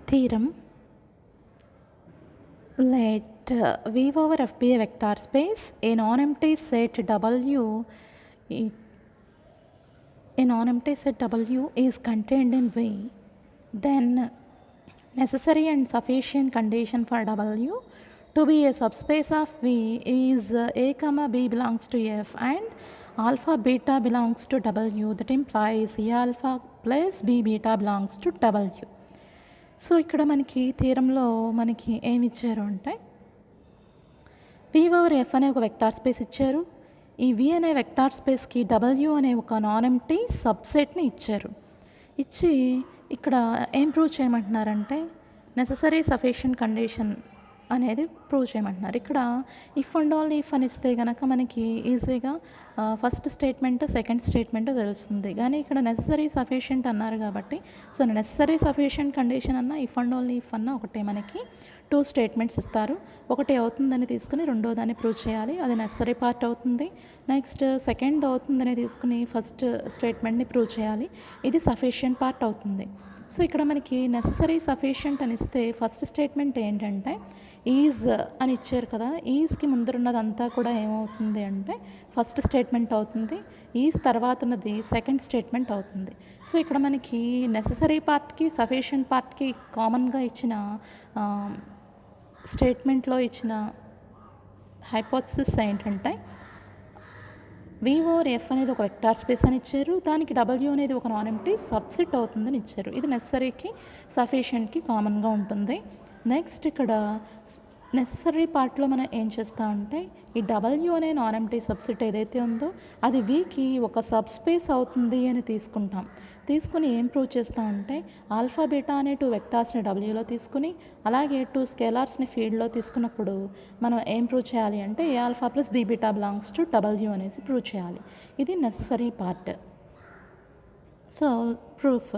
Theorem. Let V over F be a vector space. A non-empty set W is contained in V. Then necessary and sufficient condition for W to be a subspace of V is A comma B belongs to F and alpha beta belongs to W. That implies A alpha plus B beta belongs to W. So ఇక్కడ మనకి థీరంలో మనకి ఏమి ఇచ్చారు అంటే V over F అనే ఒక vector space ఇచ్చారు. ఈ V అనే వెక్టార్ స్పేస్కి W అనే ఒక నాన్ ఎంప్టీ సబ్సెట్ని ఇచ్చారు. ఇచ్చి ఇక్కడ ఏం ప్రూవ్ చేయమంటున్నారంటే నెససరీ సఫిషియెంట్ కండిషన్ అనేది ప్రూవ్ చేయమంటున్నారు. ఇక్కడ ఇఫ్ అండ్ ఓన్లీ ఇఫ్ అని ఇస్తే కనుక మనకి ఈజీగా ఫస్ట్ స్టేట్మెంట్ సెకండ్ స్టేట్మెంట్ తెలుస్తుంది. కానీ ఇక్కడ నెససరీ సఫిషియెంట్ అన్నారు కాబట్టి సో నెససరీ సఫిషియెంట్ కండిషన్ అన్న ఇఫ్ అండ్ ఓన్లీ ఇఫ్ అన్న ఒకటే మనకి 2 స్టేట్మెంట్స్ ఇస్తారు. ఒకటి అవుతుందని తీసుకుని రెండో దాన్ని ప్రూవ్ చేయాలి, అది నెససరీ పార్ట్ అవుతుంది. నెక్స్ట్ సెకండ్ అవుతుందని తీసుకుని ఫస్ట్ స్టేట్మెంట్ని ప్రూవ్ చేయాలి, ఇది సఫిషియెంట్ పార్ట్ అవుతుంది. సో ఇక్కడ మనకి నెససరీ సఫిషియెంట్ అని ఇస్తే ఫస్ట్ స్టేట్మెంట్ ఏంటంటే ఈజ్ అని ఇచ్చారు కదా, ఈజ్కి ముందరున్నదంతా కూడా ఏమవుతుంది అంటే ఫస్ట్ స్టేట్మెంట్ అవుతుంది, ఈజ్ తర్వాత ఉన్నది సెకండ్ స్టేట్మెంట్ అవుతుంది. సో ఇక్కడ మనకి నెససరీ పార్ట్కి సఫిషియెంట్ పార్ట్కి కామన్గా ఇచ్చిన స్టేట్మెంట్లో ఇచ్చిన హైపోథసిస్ ఏంటంటే V ఓవర్ F అనేది ఒక వెక్టార్ స్పేస్ అని ఇచ్చారు, దానికి W అనేది ఒక నాన్ ఎంప్టీ సబ్సెట్ అవుతుందని ఇచ్చారు. ఇది నెససరీకి సఫిషియెంట్కి కామన్గా ఉంటుంది. నెక్స్ట్ ఇక్కడ నెససరీ పార్ట్లో మనం ఏం చేస్తామంటే ఈ W అనే నాన్ ఎంప్టీ సబ్సెట్ ఏదైతే ఉందో అది Vకి ఒక సబ్ స్పేస్ అవుతుంది అని తీసుకుంటాం. తీసుకుని ఏం ప్రూవ్ చేస్తామంటే ఆల్ఫా బీటా అనే 2 వెక్టార్స్ని Wలో తీసుకుని అలాగే 2 స్కేలార్స్ని ఫీల్డ్లో తీసుకున్నప్పుడు మనం ఏం ప్రూవ్ చేయాలి అంటే a alpha plus b beta belongs to W అనేసి ప్రూవ్ చేయాలి. ఇది necessary part. So proof.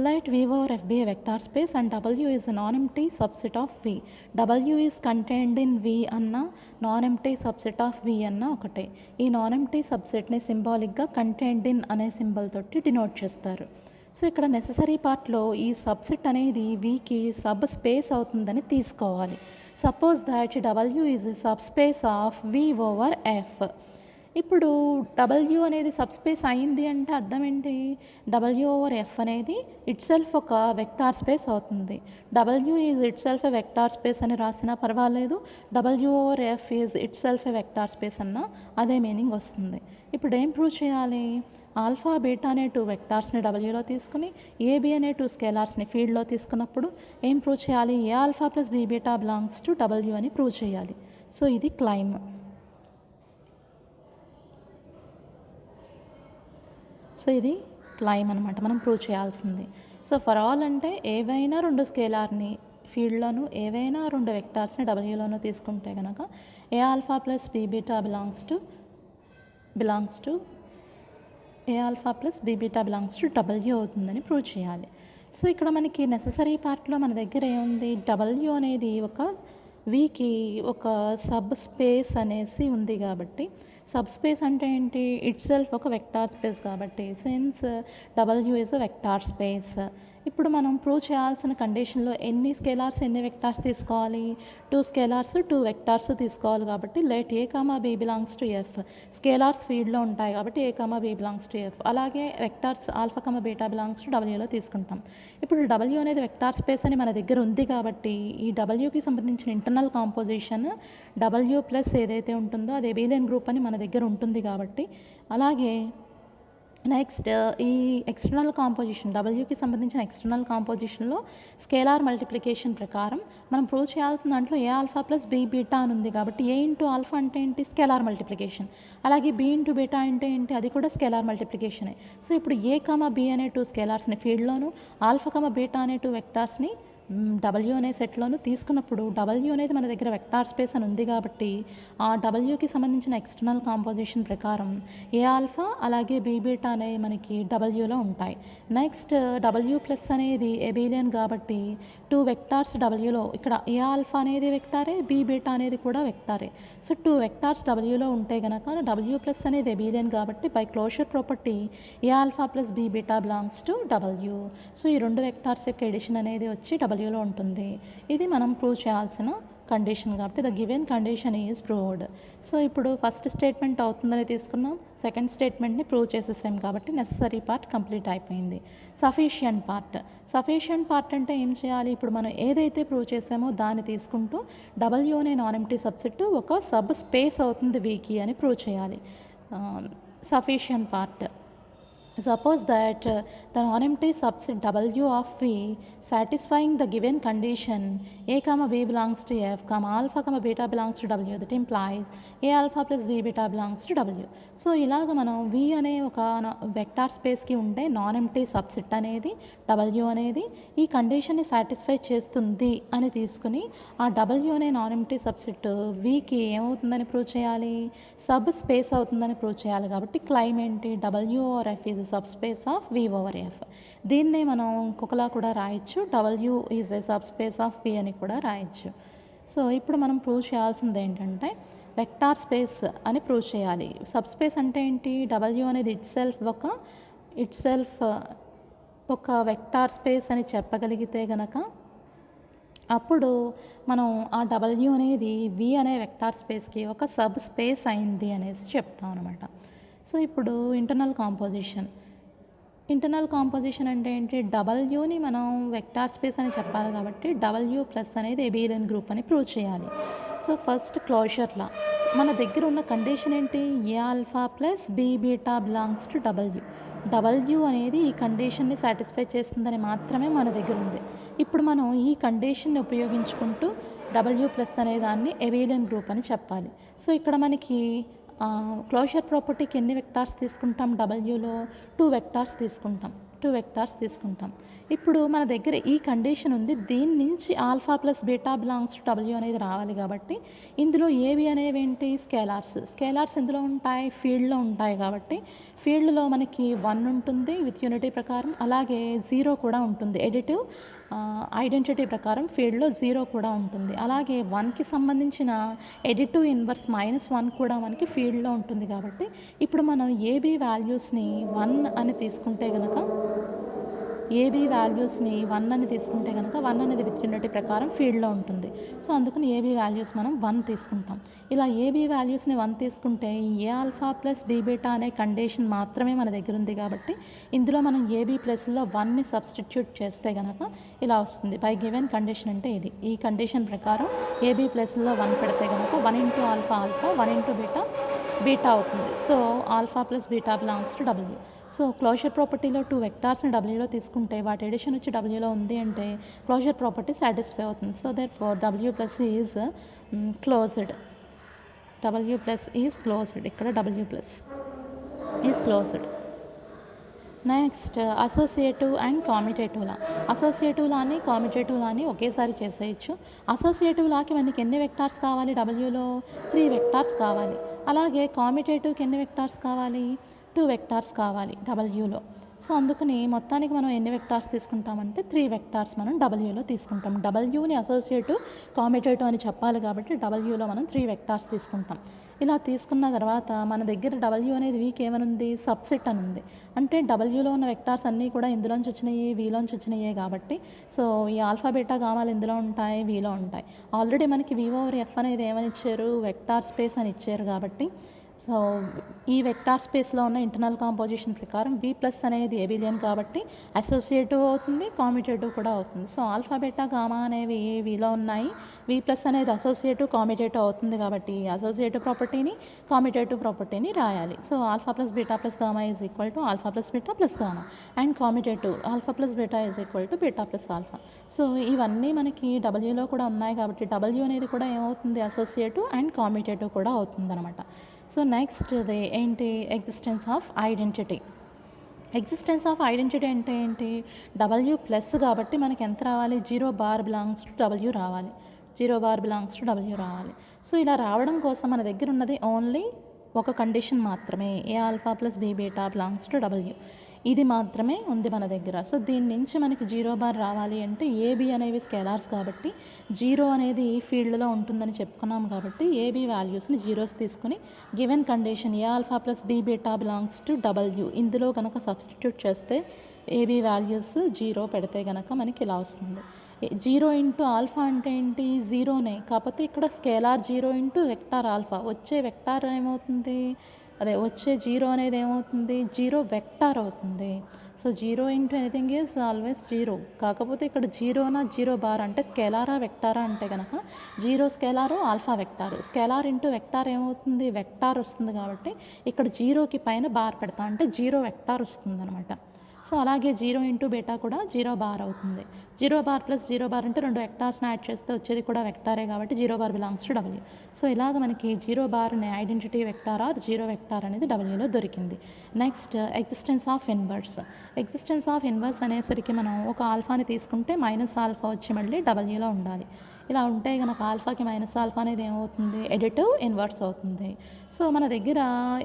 Let V over F be a vector space and W is a non-empty subset of V. W is contained in V అన్న non-empty subset of V అన్న ఒకటే. ఈ non-empty subsetని సింబాలిక్గా contained in అనే symbol తోటి denote చేస్తారు. So ఇక్కడ necessary పార్ట్లో ఈ సబ్సెట్ అనేది Vకి సబ్ స్పేస్ అవుతుందని తీసుకోవాలి. Suppose that W is sub space of V over F. ఇప్పుడు W అనేది సబ్స్పేస్ అయింది అంటే అర్థం ఏంటి, W ఓవర్ F అనేది ఇట్ సెల్ఫ్ ఒక వెక్టార్ స్పేస్ అవుతుంది. W is it self a vector space అని రాసినా పర్వాలేదు, W over F is it self a vector space అన్న అదే మీనింగ్ వస్తుంది. ఇప్పుడు ఏం ప్రూవ్ చేయాలి, ఆల్ఫా బీటా అనే 2 వెక్టార్స్ని Wలో తీసుకుని AB అనే 2 స్కేలార్స్ని ఫీల్డ్లో తీసుకున్నప్పుడు ఏం ప్రూవ్ చేయాలి, a alpha plus b beta belongs to W అని ప్రూవ్ చేయాలి. సో ఇది క్లైమ్. సో ఇది క్లైమ్ అనమాట, మనం ప్రూవ్ చేయాల్సింది. సో ఫర్ ఆల్ అంటే ఏవైనా 2 స్కేలార్ని ఫీల్డ్లోను ఏవైనా 2 వెక్టార్స్ని Wలోనూ తీసుకుంటే కనుక a alpha plus b beta belongs to a alpha plus b beta belongs to W అవుతుందని ప్రూవ్ చేయాలి. సో ఇక్కడ మనకి నెససరీ పార్ట్లో మన దగ్గర ఏముంది, W అనేది ఒక Vకి ఒక సబ్ స్పేస్ అనేసి ఉంది కాబట్టి సబ్ స్పేస్ అంటే ఏంటి, ఇట్ సెల్ఫ్ ఒక వెక్టార్ స్పేస్ కాబట్టి since W is a vector space. ఇప్పుడు మనం ప్రూవ్ చేయాల్సిన కండిషన్లో ఎన్ని స్కేలార్స్ ఎన్ని వెక్టార్స్ తీసుకోవాలి, 2 స్కేలార్స్ 2 వెక్టార్స్ తీసుకోవాలి కాబట్టి let a comma b belongs to F. Scalars ఫీల్డ్లో ఉంటాయి కాబట్టి a comma b belongs to F. అలాగే vectors alpha comma beta belongs to Wలో తీసుకుంటాం. ఇప్పుడు W అనేది వెక్టార్ స్పేస్ అని మన దగ్గర ఉంది కాబట్టి ఈ Wకి సంబంధించిన ఇంటర్నల్ కాంపోజిషన్ W ప్లస్ ఏదైతే ఉంటుందో అది ఎబిలియన్ గ్రూప్ అని మన దగ్గర ఉంటుంది కాబట్టి అలాగే నెక్స్ట్ ఈ ఎక్స్టర్నల్ కాంపోజిషన్ Wకి సంబంధించిన ఎక్స్టర్నల్ కాంపోజిషన్లో స్కేలార్ మల్టిప్లికేషన్ ప్రకారం మనం ప్రూవ్ చేయాల్సిన దాంట్లో ఏ ఆల్ఫా ప్లస్ బీ బీటా అని ఉంది కాబట్టి ఏ ఇంటూ ఆల్ఫా అంటే ఏంటి, స్కేలార్ మల్టిప్లికేషన్. అలాగే బీ ఇంటూ బీటా అంటే ఏంటి, అది కూడా స్కేలార్ మల్టిప్లికేషనే. సో ఇప్పుడు ఏ కామా బీ అనే 2 స్కేలార్స్ని ఫీల్డ్లోను ఆల్ఫా కామా బీటా అనే 2 వెక్టార్స్ని W అనే సెట్లోనూ తీసుకున్నప్పుడు W అనేది మన దగ్గర వెక్టార్ స్పేస్ అని ఉంది కాబట్టి ఆ Wకి సంబంధించిన ఎక్స్టర్నల్ కాంపోజిషన్ ప్రకారం ఏ ఆల్ఫా అలాగే బీ బీటా అనేవి మనకి Wలో ఉంటాయి. నెక్స్ట్ W ప్లస్ అనేది ఎబిలియన్ కాబట్టి 2 వెక్టార్స్ Wలో, ఇక్కడ ఏ ఆల్ఫా అనేది వెక్టారే బీ బీటా అనేది కూడా వెక్టారే. సో 2 వెక్టార్స్ Wలో ఉంటే కనుక W ప్లస్ అనేది ఎబిలియన్ కాబట్టి by closure property a alpha plus b beta belongs to W. So ఈ 2 వెక్టార్స్ యొక్క ఎడిషన్ అనేది వచ్చి డబ్ల్యూలో ఉంటుంది. ఇది మనం ప్రూవ్ చేయాల్సిన కండిషన్ కాబట్టి the given condition is proved. So ఇప్పుడు ఫస్ట్ స్టేట్మెంట్ అవుతుందని తీసుకున్నాం, సెకండ్ స్టేట్మెంట్ని ప్రూవ్ చేసేసాం కాబట్టి నెససరీ పార్ట్ కంప్లీట్ అయిపోయింది. సఫిషియంట్ పార్ట్ అంటే ఏం చేయాలి? ఇప్పుడు మనం ఏదైతే ప్రూవ్ చేసామో దాన్ని తీసుకుంటూ డబ్ల్యూ అనే నాన్ ఎంప్టీ సబ్సెట్ ఒక సబ్ స్పేస్ అవుతుంది వీకి అని ప్రూవ్ చేయాలి. Sufficient part, suppose that the non-empty subset W of V satisfying the given condition A comma B belongs to F comma alpha comma beta belongs to W, that implies A alpha plus B beta belongs to W. So ఇలాగ మనం V అనే ఒక vector స్పేస్కి ఉండే non empty subset అనేది W అనేది ఈ కండిషన్ని satisfy చేస్తుంది అని తీసుకుని ఆ W అనే నాన్ ఎంప్టీ సబ్సెట్ Vకి ఏమవుతుందని ప్రూవ్ చేయాలి? సబ్ స్పేస్ అవుతుందని ప్రూవ్ చేయాలి. కాబట్టి క్లైమ్ ఏంటి? W over F is sub space of V over F. దీన్నే మనం ఇంకొకలా కూడా రాయొచ్చు, W is a sub space of V అని కూడా రాయొచ్చు. సో ఇప్పుడు మనం ప్రూవ్ చేయాల్సింది ఏంటంటే వెక్టార్ స్పేస్ అని ప్రూవ్ చేయాలి. సబ్ స్పేస్ అంటే ఏంటి? W అనేది ఇట్ సెల్ఫ్ ఒక వెక్టార్ స్పేస్ అని చెప్పగలిగితే గనక అప్పుడు మనం ఆ W అనేది V అనే వెక్టార్ స్పేస్కి ఒక సబ్ స్పేస్ అయింది అనేసి చెప్తాం అనమాట. సో ఇప్పుడు ఇంటర్నల్ కాంపోజిషన్ అంటే ఏంటి? డబ్ల్యూని మనం వెక్టార్ స్పేస్ అని చెప్పాలి కాబట్టి W ప్లస్ అనేది ఎబిలియన్ గ్రూప్ అని ప్రూవ్ చేయాలి. సో ఫస్ట్ క్లోజర్ లా మన దగ్గర ఉన్న కండిషన్ ఏంటి? A alpha plus b beta belongs to W అనేది ఈ కండిషన్ని సాటిస్ఫై చేస్తుందని మాత్రమే మన దగ్గర ఉంది. ఇప్పుడు మనం ఈ కండిషన్ని ఉపయోగించుకుంటూ W ప్లస్ అనే దాన్ని ఎబిలియన్ గ్రూప్ అని చెప్పాలి. సో ఇక్కడ మనకి క్లోజర్ ప్రాపర్టీకి ఎన్ని వెక్టార్స్ తీసుకుంటాం? డబ్ల్యూలో 2 వెక్టార్స్ తీసుకుంటాం. ఇప్పుడు మన దగ్గర ఈ కండిషన్ ఉంది, దీని నుంచి alpha plus beta belongs to W అనేది రావాలి కాబట్టి ఇందులో ఏవి అనేవి ఏంటి? స్కేలార్స్ ఇందులో ఉంటాయి, ఫీల్డ్లో ఉంటాయి కాబట్టి ఫీల్డ్లో మనకి 1 ఉంటుంది విత్ యూనిటీ ప్రకారం, అలాగే 0 కూడా ఉంటుంది. ఎడిటివ్ ఐడెంటిటీ ప్రకారం ఫీల్డ్లో 0 కూడా ఉంటుంది. అలాగే 1కి సంబంధించిన ఎడిటివ్ ఇన్వర్స్ -1 కూడా మనకి ఫీల్డ్లో ఉంటుంది. కాబట్టి ఇప్పుడు మనం ఏబీ వాల్యూస్ని 1 అని తీసుకుంటే కనుక 1 అనేది విత్ యూనిటీ ప్రకారం ఫీల్డ్లో ఉంటుంది. సో అందుకని ఏబీ వాల్యూస్ మనం 1 తీసుకుంటాం. ఇలా ఏబీ వాల్యూస్ని 1 తీసుకుంటే ఏ ఆల్ఫా ప్లస్ బీ బీటా అనే కండిషన్ మాత్రమే మన దగ్గర ఉంది కాబట్టి ఇందులో మనం ఏబీ ప్లస్లో 1ని సబ్స్టిట్యూట్ చేస్తే కనుక ఇలా వస్తుంది. బై గివెన్ కండిషన్ అంటే ఇది. ఈ కండిషన్ ప్రకారం ఏబీ ప్లస్లో 1 పెడితే కనుక 1 ఇంటూ ఆల్ఫా 1 ఇంటూ బీటా అవుతుంది. So alpha plus beta belongs to W. So closure ప్రాపర్టీలో 2 వెక్టార్స్ని డబ్ల్యూలో తీసుకుంటే వాటి ఎడిషన్ వచ్చి డబ్ల్యూలో ఉంది అంటే క్లోజర్ ప్రాపర్టీ సాటిస్ఫై అవుతుంది. So therefore W plus is closed. ఇక్కడ W plus is closed. Next associative and commutative law. Associative లాని కామిటేటివ్ లాని ఒకేసారి చేసేయచ్చు. అసోసియేటివ్ లాకి మనకి ఎన్ని వెక్టార్స్ కావాలి? డబ్ల్యూలో 3 వెక్టార్స్ కావాలి. అలాగే కామిటేటివ్కి ఎన్ని వెక్టార్స్ కావాలి? 2 వెక్టార్స్ కావాలి డబ్ల్యూలో. సో అందుకని మొత్తానికి మనం ఎన్ని వెక్టార్స్ తీసుకుంటామంటే 3 వెక్టార్స్ మనం డబ్ల్యూలో తీసుకుంటాం. డబ్ల్యూని అసోసియేటివ్ కామిటేటివ్ అని చెప్పాలి కాబట్టి డబ్ల్యూలో మనం 3 వెక్టార్స్ తీసుకుంటాం. ఇలా తీసుకున్న తర్వాత మన దగ్గర W అనేది వీక్ ఏమనుంది? సబ్సెట్ అని ఉంది. అంటే డబ్ల్యూలో ఉన్న వెక్టార్స్ అన్నీ కూడా ఇందులోంచి వచ్చినాయి, వీలోంచి వచ్చినాయే కాబట్టి సో ఈ ఆల్ఫా బీటా గామాలు ఇందులో ఉంటాయి, వీలో ఉంటాయి. ఆల్రెడీ మనకి V ఓవర్ F అనేది ఏమని ఇచ్చారు? వెక్టార్ స్పేస్ అని ఇచ్చారు కాబట్టి సో ఈ వెక్టార్ స్పేస్లో ఉన్న ఇంటర్నల్ కాంపోజిషన్ ప్రకారం V ప్లస్ అనేది ఎబిలియన్ కాబట్టి అసోసియేటివ్ అవుతుంది, కామిటేటివ్ కూడా అవుతుంది. సో ఆల్ఫా బీటా గామా అనేవి వీలో ఉన్నాయి, V ప్లస్ అనేది అసోసియేటివ్ కామిటేటివ్ అవుతుంది కాబట్టి అసోసియేటివ్ ప్రాపర్టీని కామిటేటివ్ ప్రాపర్టీని రాయాలి. So alpha plus beta plus gamma is equal to alpha plus beta plus gamma and commutative alpha plus beta is equal to beta plus alpha. So ఇవన్నీ మనకి డబ్ల్యూలో కూడా ఉన్నాయి కాబట్టి W అనేది కూడా ఏమవుతుంది? అసోసియేటివ్ అండ్ కామిటేటివ్ కూడా అవుతుంది అనమాట. సో నెక్స్ట్ ఏంటి? ఎగ్జిస్టెన్స్ ఆఫ్ ఐడెంటిటీ అంటే ఏంటి? W ప్లస్ కాబట్టి మనకి ఎంత రావాలి? 0 బార్ బిలాంగ్స్ టు W రావాలి. సో ఇలా రావడం కోసం మన దగ్గర ఉన్నది ఓన్లీ ఒక కండిషన్ మాత్రమే, a alpha plus b beta belongs to W. ఇది మాత్రమే ఉంది మన దగ్గర. సో దీని నుంచి మనకి 0 బార్ రావాలి అంటే ఏబి అనేవి స్కేలార్స్ కాబట్టి 0 అనేది ఫీల్డ్లో ఉంటుందని చెప్పుకున్నాం కాబట్టి ఏబి వాల్యూస్ని 0s తీసుకుని given condition a alpha plus b beta belongs to W ఇందులో కనుక సబ్స్టిట్యూట్ చేస్తే ఏబి వాల్యూస్ 0 పెడితే కనుక మనకి ఇలా వస్తుంది. జీరో ఇంటూ ఆల్ఫా అంటే ఏంటి, జీరోనే. కాకపోతే ఇక్కడ scalar zero into vector alpha, వచ్చే వెక్టార్ ఏమవుతుంది, అదే వచ్చే జీరో అనేది ఏమవుతుంది, జీరో వెక్టార్ అవుతుంది. So zero into anything is always zero. కాకపోతే ఇక్కడ జీరోనా జీరో బార్ అంటే స్కేలారా వెక్టారా అంటే కనుక zero scalar, alpha vector. Scalar into vector ఏమవుతుంది, వెక్టార్ వస్తుంది. కాబట్టి ఇక్కడ జీరోకి పైన బార్ పెడతా అంటే జీరో వెక్టార్ వస్తుంది అనమాట. సో అలాగే జీరో ఇంటూ బీటా కూడా జీరో బార్ అవుతుంది. Zero bar plus zero bar అంటే రెండు వెక్టార్స్ని యాడ్ చేస్తే వచ్చేది కూడా వెక్టారే కాబట్టి zero bar belongs to W. So ఇలాగ మనకి జీరో బార్ అనే identity vector or zero vector అనేది డబ్ల్యూలో దొరికింది. Next existence of inverse. Existence of inverse అనేసరికి మనం ఒక ఆల్ఫాని తీసుకుంటే మైనస్ ఆల్ఫా వచ్చి మళ్ళీ డబ్ల్యూలో ఉండాలి. ఇలా ఉంటే కనుక ఆల్ఫాకి మైనస్ ఆల్ఫా అనేది ఏమవుతుంది, ఎడిటివ్ ఇన్వర్స్ అవుతుంది. సో మన దగ్గర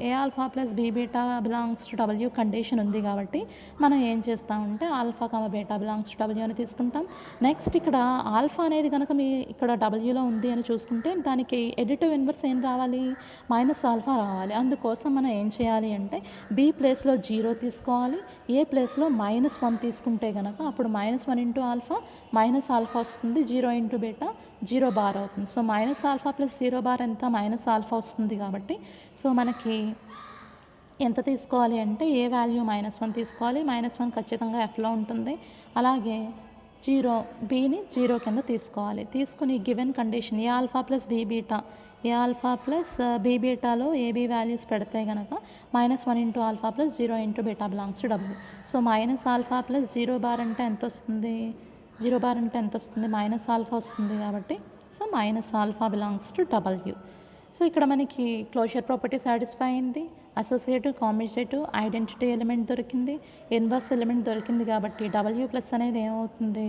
a alpha plus b beta belongs to W condition ఉంది కాబట్టి మనం ఏం చేస్తామంటే alpha comma beta belongs to W అని తీసుకుంటాం. నెక్స్ట్ ఇక్కడ ఆల్ఫా అనేది కనుక మీ ఇక్కడ డబ్ల్యూలో ఉంది అని చూసుకుంటే దానికి ఎడిటివ్ ఇన్వర్స్ ఏం రావాలి, మైనస్ ఆల్ఫా రావాలి. అందుకోసం మనం ఏం చేయాలి అంటే బీ ప్లేస్లో జీరో తీసుకోవాలి, ఏ ప్లేస్లో -1 తీసుకుంటే కనుక అప్పుడు -1 ఇంటూ ఆల్ఫా మైనస్ ఆల్ఫా వస్తుంది, zero into beta zero bar అవుతుంది. So minus alpha plus zero bar ఎంత, మైనస్ ఆల్ఫా వస్తుంది. కాబట్టి సో మనకి ఎంత తీసుకోవాలి అంటే ఏ వాల్యూ -1 తీసుకోవాలి. -1 ఖచ్చితంగా ఎఫ్లో ఉంటుంది. అలాగే జీరో బీని జీరో కింద తీసుకోవాలి. తీసుకుని given condition a alpha plus b beta, a alpha plus b బీటాలో ఏబీ వాల్యూస్ పెడితే కనుక -1 into alpha plus zero into beta belongs to W. So minus alpha plus zero bar అంటే ఎంత వస్తుంది, జీరో బార్ అంటే ఎంత వస్తుంది, మైనస్ ఆల్ఫా వస్తుంది. కాబట్టి so minus alpha belongs to W. So ఇక్కడ మనకి క్లోజర్ ప్రాపర్టీ సాటిస్ఫై అయింది, అసోసియేటివ్ కామ్యుటేటివ్ ఐడెంటిటీ ఎలిమెంట్ దొరికింది, ఇన్వర్స్ ఎలిమెంట్ దొరికింది. కాబట్టి డబ్ల్యూ ప్లస్ అనేది ఏమవుతుంది,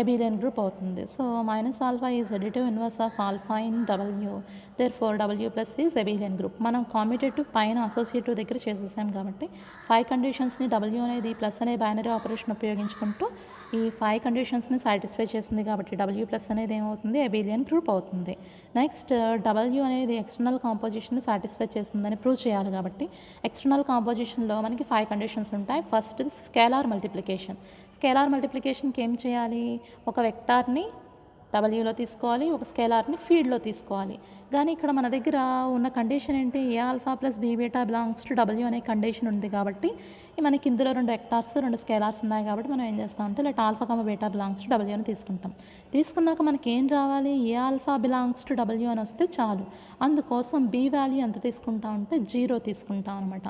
అబీలియన్ గ్రూప్ అవుతుంది. So minus alpha is additive inverse of alpha in W, therefore W plus is abelian group. మనం కామ్యుటేటివ్ పైన associative దగ్గర చేసేసాం కాబట్టి 5 కండిషన్స్ని డబ్ల్యూ అనేది ప్లస్ అనే బైనరీ ఆపరేషన్ ఉపయోగించుకుంటూ ఈ 5 కండిషన్స్ని సాటిస్ఫై చేసింది. కాబట్టి డబ్ల్యూ ప్లస్ అనేది ఏమవుతుంది, అబీలియన్ గ్రూప్ అవుతుంది. నెక్స్ట్ డబ్ల్యూ అనేది ఎక్స్టర్నల్ కాంపోజిషన్ని సాటిస్ఫై చేస్తుందని ప్రూవ్ చేయాలి. కాబట్టి ఎక్స్టర్నల్ కాంపోజిషన్లో మనకి 5 కండిషన్స్ ఉంటాయి. First scalar multiplication. స్కేలార్ మల్టిప్లికేషన్కి ఏం చేయాలి, ఒక వెక్టార్ని డబ్ల్యూలో తీసుకోవాలి, ఒక స్కేలార్ని ఫీల్డ్లో తీసుకోవాలి. కానీ ఇక్కడ మన దగ్గర ఉన్న కండిషన్ ఏంటి, a alpha plus b beta belongs to W అనే కండిషన్ ఉంది. కాబట్టి మనకి ఇందులో 2 వెక్టార్స్ 2 స్కేలార్స్ ఉన్నాయి. కాబట్టి మనం ఏం చేస్తామంటే let alpha comma beta belongs to W అని తీసుకుంటాం. తీసుకున్నాక మనకి ఏం రావాలి, ఏ ఆల్ఫా బిలాంగ్స్ టు డబ్ల్యూ అని వస్తే చాలు. అందుకోసం బీ వాల్యూ ఎంత తీసుకుంటాం అంటే 0 తీసుకుంటాం అనమాట.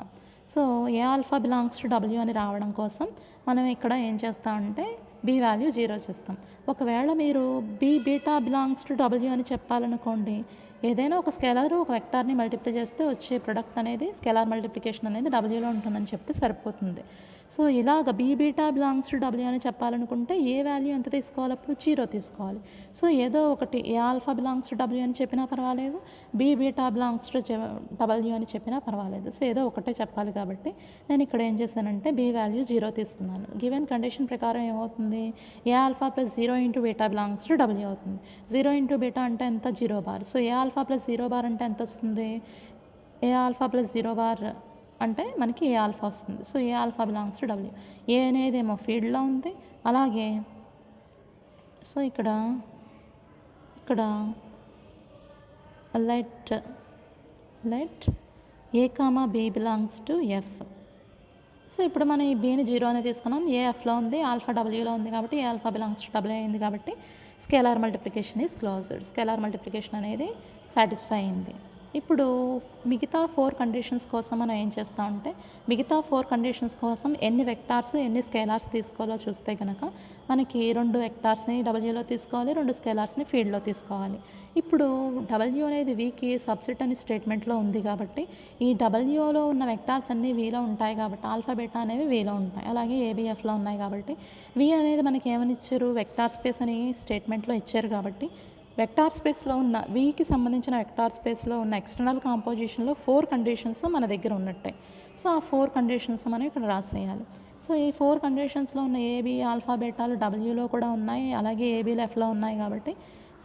So a alpha belongs to W అని రావడం కోసం మనం ఇక్కడ ఏం చేస్తామంటే బీ వాల్యూ 0 చేస్తాం. ఒకవేళ మీరు b beta belongs to W అని చెప్పాలనుకోండి, ఏదైనా ఒక స్కేలార్ ఒక వెక్టార్ని మల్టిప్లై చేస్తే వచ్చే ప్రొడక్ట్ అనేది స్కేలార్ మల్టిప్లికేషన్ అనేది డబ్ల్యూలో ఉంటుందని చెప్తే సరిపోతుంది. సో ఇలాగ b beta belongs to W అని చెప్పాలనుకుంటే ఏ వాల్యూ ఎంత తీసుకోవాలి, అప్పుడు 0 తీసుకోవాలి. సో ఏదో ఒకటి a alpha belongs to W అని చెప్పినా పర్వాలేదు, b beta belongs to W అని చెప్పినా పర్వాలేదు. సో ఏదో ఒకటే చెప్పాలి. కాబట్టి నేను ఇక్కడ ఏం చేశానంటే బీ వాల్యూ 0 తీసుకున్నాను. గివెన్ కండిషన్ ప్రకారం ఏమవుతుంది, a alpha plus 0 into beta belongs to W అవుతుంది. 0 ఇంటూ బీటా అంటే ఎంత, 0 bar. So a alpha plus 0 bar అంటే ఎంత వస్తుంది, ఏ ఆల్ఫా ప్లస్ 0 బార్ అంటే మనకి ఏ ఆల్ఫా వస్తుంది. So a alpha belongs to W. A అనేది ఏమో ఫీల్డ్లో ఉంది. అలాగే సో ఇక్కడ let a comma b belongs to F. సో ఇప్పుడు మనం ఈ బీని 0 అనేది తీసుకున్నాం, ఏ ఎఫ్లో ఉంది, ఆల్ఫా డబ్ల్యూలో ఉంది. కాబట్టి a alpha belongs to W అయింది. కాబట్టి scalar multiplication is closed. Scalar multiplication అనేది సాటిస్ఫై అయింది. ఇప్పుడు మిగతా 4 కండిషన్స్ కోసం మనం ఏం చేస్తామంటే మిగతా 4 కండిషన్స్ కోసం ఎన్ని వెక్టార్స్ ఎన్ని స్కేలార్స్ తీసుకోవాలో చూస్తే కనుక మనకి 2 వెక్టార్స్ని డబ్ల్యూలో తీసుకోవాలి, 2 స్కేలార్స్ని ఫీల్డ్లో తీసుకోవాలి. ఇప్పుడు డబ్ల్యూ అనేది వీకి సబ్సెట్ అని స్టేట్మెంట్లో ఉంది. కాబట్టి ఈ డబ్ల్యూలో ఉన్న వెక్టార్స్ అన్నీ వీలో ఉంటాయి. కాబట్టి ఆల్ఫా బీటా అనేవి వీలో ఉంటాయి. అలాగే ఏబిఎఫ్లో ఉన్నాయి. కాబట్టి వి అనేది మనకి ఏమని ఇచ్చారు, వెక్టార్ స్పేస్ అని స్టేట్మెంట్లో ఇచ్చారు. కాబట్టి వెక్టార్ స్పేస్లో ఉన్న వీకి సంబంధించిన వెక్టార్ స్పేస్లో ఉన్న ఎక్స్టర్నల్ కాంపోజిషన్లో 4 కండిషన్స్ మన దగ్గర ఉన్నట్టే. సో ఆ 4 కండిషన్స్ మనం ఇక్కడ రాసేయాలి. సో ఈ 4 కండిషన్స్లో ఉన్న ఏబీ ఆల్ఫా బీటాలు డబ్ల్యూలో కూడా ఉన్నాయి, అలాగే ఏబీలో ఎఫ్లో ఉన్నాయి. కాబట్టి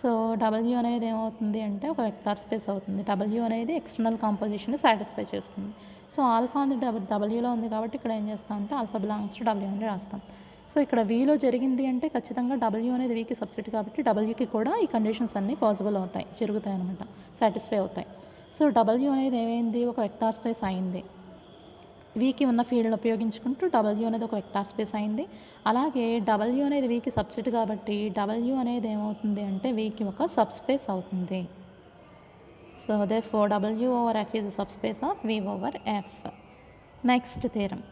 సో డబ్ల్యూ అనేది ఏమవుతుంది అంటే ఒక వెక్టార్ స్పేస్ అవుతుంది. డబ్ల్యూ అనేది ఎక్స్టర్నల్ కాంపోజిషన్ని సాటిస్ఫై చేస్తుంది. సో ఆల్ఫా అనేది డబ్ల్యూలో ఉంది. కాబట్టి ఇక్కడ ఏం చేస్తామంటే ఆల్ఫా బిలాంగ్స్ టు డబ్ల్యూ అని రాస్తాం. సో ఇక్కడ వీలో జరిగింది అంటే ఖచ్చితంగా డబ్ల్యూ అనేది వీకి సబ్సెట్ కాబట్టి డబ్ల్యూకి కూడా ఈ కండిషన్స్ అన్నీ పాసిబుల్ అవుతాయి, జరుగుతాయి అనమాట, సాటిస్ఫై అవుతాయి. సో డబ్ల్యూ అనేది ఏమైంది, ఒక వెక్టార్ స్పేస్ అయింది. వీకి ఉన్న ఫీల్డ్ని ఉపయోగించుకుంటూ డబ్ల్యూ అనేది ఒక వెక్టార్ స్పేస్ అయింది. అలాగే డబ్ల్యూ అనేది వీకి సబ్సెట్ కాబట్టి డబ్ల్యూ అనేది ఏమవుతుంది అంటే వీకి ఒక సబ్ స్పేస్ అవుతుంది. So therefore W over F is a subspace of V over F. Next theorem.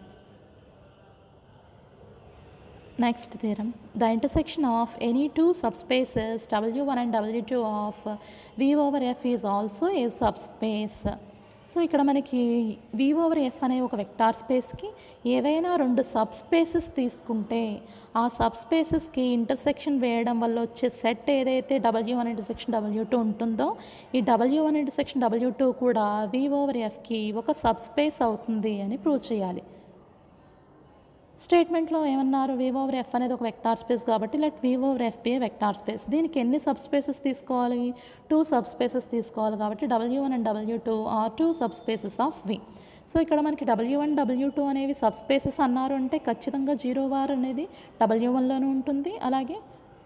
The intersection of any two subspaces W1 and W2 of V over F is also a subspace. So ఇక్కడ మనకి V over F అనే ఒక vector స్పేస్కి ఏవైనా రెండు sub spaces తీసుకుంటే ఆ sub స్పేసెస్కి intersection వేయడం వల్ల వచ్చే సెట్ ఏదైతే W1 ఇంటర్సెక్షన్ W2 ఉంటుందో ఈ W1 ఇంటర్సెక్షన్ W2 కూడా V over Fకి ఒక సబ్ స్పేస్ అవుతుంది అని ప్రూవ్ చేయాలి. స్టేట్మెంట్లో ఏమన్నారు, V over F అనేది ఒక వెక్టార్ స్పేస్ కాబట్టి let V over F be a vector space. దీనికి ఎన్ని సబ్ స్పేసెస్ తీసుకోవాలి, 2 సబ్ స్పేసెస్ తీసుకోవాలి కాబట్టి W1 and W2 are 2 sub spaces of V. So ఇక్కడ మనకి W1 W2 అనేవి సబ్ స్పేసెస్ అన్నారు అంటే ఖచ్చితంగా 0 బార్ అనేది W1లోనూ ఉంటుంది, అలాగే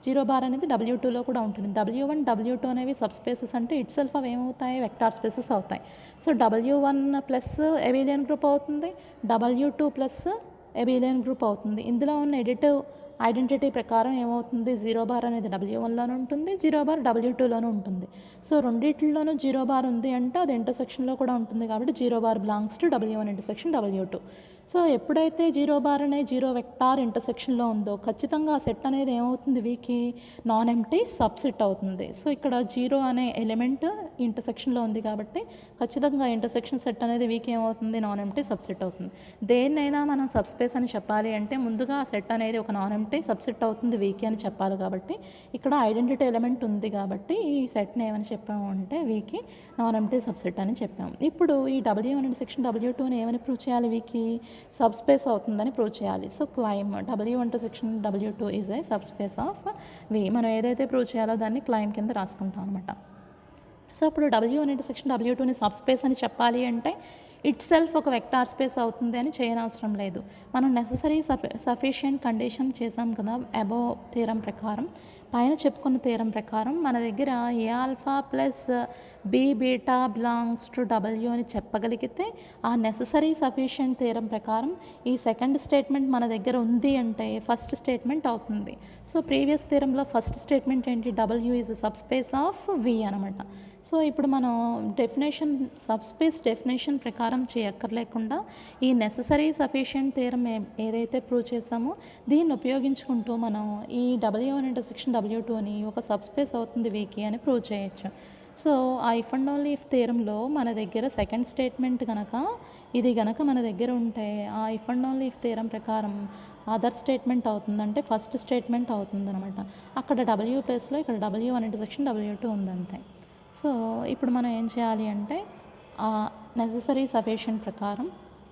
0 బార్ అనేది W2లో కూడా ఉంటుంది. W1 W2 అనేవి సబ్ స్పేసెస్ అంటే ఇట్ సెల్ఫ్ అవి ఏమవుతాయి, వెక్టార్ స్పేసెస్ అవుతాయి. So W1 plus Abelian group అవుతుంది, W2 ప్లస్ అబెలియన్ గ్రూప్ అవుతుంది. ఇందులో ఉన్న ఎడిటివ్ ఐడెంటిటీ ప్రకారం ఏమవుతుంది, 0 బార్ అనేది W1లోనూ ఉంటుంది, 0 బార్ W2లోనూ ఉంటుంది. సో రెండిట్లోనూ 0 బార్ ఉంది అంటే అది ఇంటర్సెక్షన్లో కూడా ఉంటుంది కాబట్టి 0 bar belongs to W1 intersection W2. So ఎప్పుడైతే 0 బార్ అనే 0 వెక్టార్ ఇంటర్సెక్షన్లో ఉందో ఖచ్చితంగా ఆ సెట్ అనేది ఏమవుతుంది, వీకి నాన్ ఎంప్టీ సబ్సెట్ అవుతుంది. సో ఇక్కడ 0 అనే ఎలిమెంట్ ఇంటర్సెక్షన్లో ఉంది కాబట్టి ఖచ్చితంగా ఇంటర్సెక్షన్ సెట్ అనేది వీకి ఏమవుతుంది, నాన్ ఎంప్టీ సబ్సెట్ అవుతుంది. దేన్నైనా మనం సబ్స్పేస్ అని చెప్పాలి అంటే ముందుగా ఆ సెట్ అనేది ఒక నాన్ ఎంప్టీ సబ్సెట్ అవుతుంది వీకి అని చెప్పాలి. కాబట్టి ఇక్కడ ఐడెంటిటీ ఎలిమెంట్ ఉంది కాబట్టి ఈ సెట్ని ఏమని చెప్పాము అంటే వీకి నాన్ ఎంప్టీ సబ్సెట్ అని చెప్పాము. ఇప్పుడు ఈ W1 ఇంటర్సెక్షన్ W2ని ఏమని ప్రూవ్ చేయాలి, వీకి సబ్ స్పేస్ అవుతుందని ప్రూవ్ చేయాలి. So claim W1 intersection W2 is a sub space of V. మనం ఏదైతే ప్రూవ్ చేయాలో దాన్ని క్లైమ్ కింద రాసుకుంటాం అనమాట. సో ఇప్పుడు W1 ఇంటర్సెక్షన్ W2ని సబ్ స్పేస్ అని చెప్పాలి అంటే ఇట్ సెల్ఫ్ ఒక వెక్టార్ స్పేస్ అవుతుంది అని చేయనవసరం లేదు. మనం నెససరీ సఫిషియంట్ కండిషన్ చేసాం కదా అబోవ్ థీరం ప్రకారం. పైన చెప్పుకున్న థీరం ప్రకారం మన దగ్గర a alpha plus b beta belongs to W అని చెప్పగలిగితే ఆ నెససరీ సఫిషియంట్ థీరం ప్రకారం ఈ సెకండ్ స్టేట్మెంట్ మన దగ్గర ఉంది అంటే ఫస్ట్ స్టేట్మెంట్ అవుతుంది. సో ప్రీవియస్ థీరంలో ఫస్ట్ స్టేట్మెంట్ ఏంటి, W is sub space of V అనమాట. సో ఇప్పుడు మనం డెఫినేషన్ సబ్స్పేస్ డెఫినేషన్ ప్రకారం చేయక్కర్లేకుండా ఈ నెససరీ సఫిషియంట్ థియరం ఏదైతే ప్రూవ్ చేసామో దీన్ని ఉపయోగించుకుంటూ మనం ఈ W1 ఇంటర్సెక్షన్ W2 అని ఒక సబ్స్పేస్ అవుతుంది వీకి అని ప్రూవ్ చేయొచ్చు. సో ఆ ఇఫ్ అండ్ ఓన్లీ ఇఫ్ థియరంలో మన దగ్గర సెకండ్ స్టేట్మెంట్ కనుక ఇది కనుక మన దగ్గర ఉంటే ఆ if and only if theorem ప్రకారం అదర్ స్టేట్మెంట్ అవుతుందంటే ఫస్ట్ స్టేట్మెంట్ అవుతుందన్నమాట. అక్కడ W ప్లేస్లో ఇక్కడ W1 ఇంటర్సెక్షన్ W2 ఉందంతే. సో ఇప్పుడు మనం ఏం చేయాలి అంటే ఆ నెససరీ సఫిషియంట్ ప్రకారం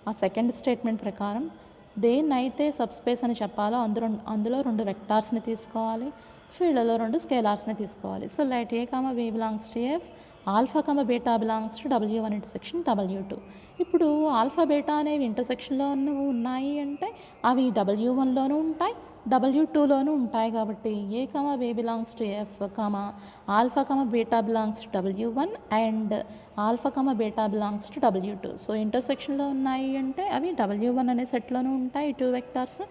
ఆ సెకండ్ స్టేట్మెంట్ ప్రకారం దేన్నైతే సబ్స్పేస్ అని చెప్పాలో అందులో 2 వెక్టార్స్ని తీసుకోవాలి, ఫీల్డ్లో 2 స్కేలార్స్ని తీసుకోవాలి. So let a comma b belongs to F, alpha comma beta belongs to W1 intersection W2. ఇప్పుడు ఆల్ఫా బీటా అనేవి ఇంటర్సెక్షన్లో ఉన్నాయి అంటే అవి W1లోనూ ఉంటాయి W2లోనూ ఉంటాయి కాబట్టి a comma b belongs to F comma alpha comma beta belongs to W1 and alpha comma beta belongs to W2. So ఇంటర్సెక్షన్లో ఉన్నాయి అంటే అవి W1 అనే సెట్లోనూ ఉంటాయి 2 వెక్టార్స్,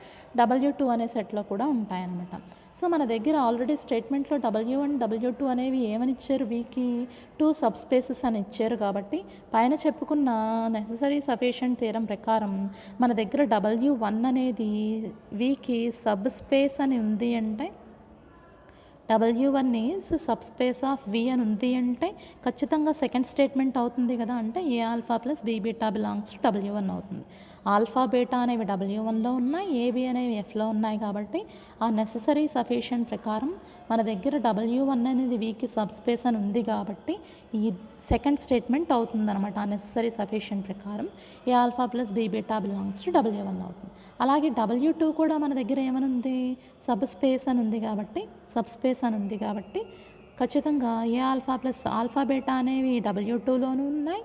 W2 అనే సెట్లో కూడా ఉంటాయి అన్నమాట. సో మన దగ్గర ఆల్రెడీ స్టేట్మెంట్లో W1 W2 అనేవి ఏమని ఇచ్చారు, వీకి 2 సబ్ స్పేసెస్ అని ఇచ్చారు కాబట్టి పైన చెప్పుకున్న నెససరీ సఫిషియంట్ థియరం ప్రకారం మన దగ్గర W1 అనేది వీకి సబ్ స్పేస్ అని ఉంది అంటే W1 is sub space of V అని ఉంది అంటే ఖచ్చితంగా సెకండ్ స్టేట్మెంట్ అవుతుంది కదా, అంటే a alpha plus b beta belongs to W1 అవుతుంది. ఆల్ఫా బీటా అనేవి W1లో ఉన్నాయి, ఏబి అనేవి Fలో ఉన్నాయి కాబట్టి ఆ నెససరీ సఫిషియంట్ ప్రకారం మన దగ్గర W1 అనేది వీకి సబ్ స్పేస్ అని ఉంది కాబట్టి ఈ సెకండ్ స్టేట్మెంట్ అవుతుందన్నమాట. ఆ నెససరీ సఫిషియంట్ ప్రకారం a alpha plus b beta belongs to W1 అవుతుంది. అలాగే W2 కూడా మన దగ్గర ఏమనుంది, సబ్ స్పేస్ అని ఉంది కాబట్టి ఖచ్చితంగా ఏ ఆల్ఫా ప్లస్ ఆల్ఫా బీటా అనేవి W2లోనూ ఉన్నాయి,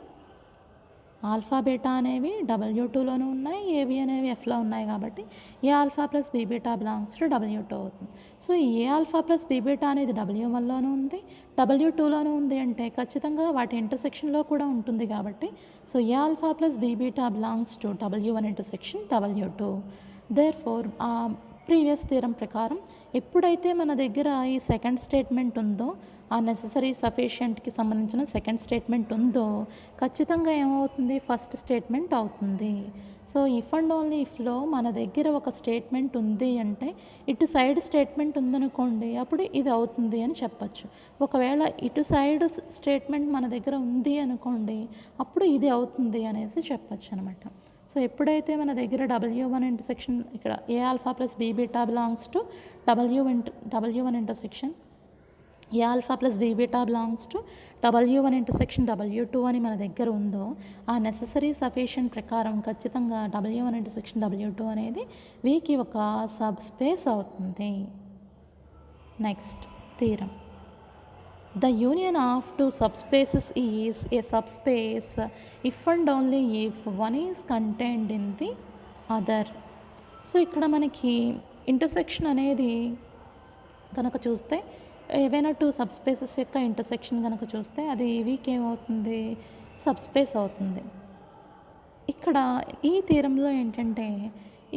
ఆల్ఫా బీటా అనేవి W2లోనూ ఉన్నాయి, ఏబి అనేవి Fలో ఉన్నాయి కాబట్టి a alpha plus b beta belongs to W2 అవుతుంది. So a alpha plus b beta అనేది W1లోనూ ఉంది, W2లోనూ ఉంది అంటే ఖచ్చితంగా వాటి ఇంటర్సెక్షన్లో కూడా ఉంటుంది కాబట్టి so a alpha plus b beta belongs to W1 intersection W2. Therefore previous theorem ప్రకారం ఎప్పుడైతే మన దగ్గర ఈ సెకండ్ స్టేట్మెంట్ ఉందో, ఆ నెససరీ సఫిషియెంట్కి సంబంధించిన సెకండ్ స్టేట్మెంట్ ఉందో ఖచ్చితంగా ఏమవుతుంది, ఫస్ట్ స్టేట్మెంట్ అవుతుంది. సో ఇఫ్ అండ్ ఓన్లీ ఇఫ్లో మన దగ్గర ఒక స్టేట్మెంట్ ఉంది అంటే ఇటు సైడ్ స్టేట్మెంట్ ఉందనుకోండి, అప్పుడు ఇది అవుతుంది అని చెప్పచ్చు. ఒకవేళ ఇటు సైడ్ స్టేట్మెంట్ మన దగ్గర ఉంది అనుకోండి, అప్పుడు ఇది అవుతుంది అనేసి చెప్పచ్చు అనమాట. సో ఎప్పుడైతే మన దగ్గర W1 ఇంటర్సెక్షన్ ఇక్కడ a alpha plus b beta belongs to W1 intersection a alpha plus b beta belongs to W1 intersection W2 అని మన దగ్గర ఉందో, ఆ నెససరీ సఫిషియెంట్ ప్రకారం ఖచ్చితంగా W1 ఇంటర్సెక్షన్ W2 అనేది వీకి ఒక సబ్ స్పేస్ అవుతుంది. Next theorem, the union of two subspaces is a subspace if and only if one is contained in the other. So ఇక్కడ మనకి ఇంటర్సెక్షన్ అనేది కనుక చూస్తే, ఏవైనా టూ సబ్స్పేసెస్ యొక్క ఇంటర్సెక్షన్ కనుక చూస్తే అది వీక్ ఏమవుతుంది, సబ్స్పేస్ అవుతుంది. ఇక్కడ ఈ థీరంలో ఏంటంటే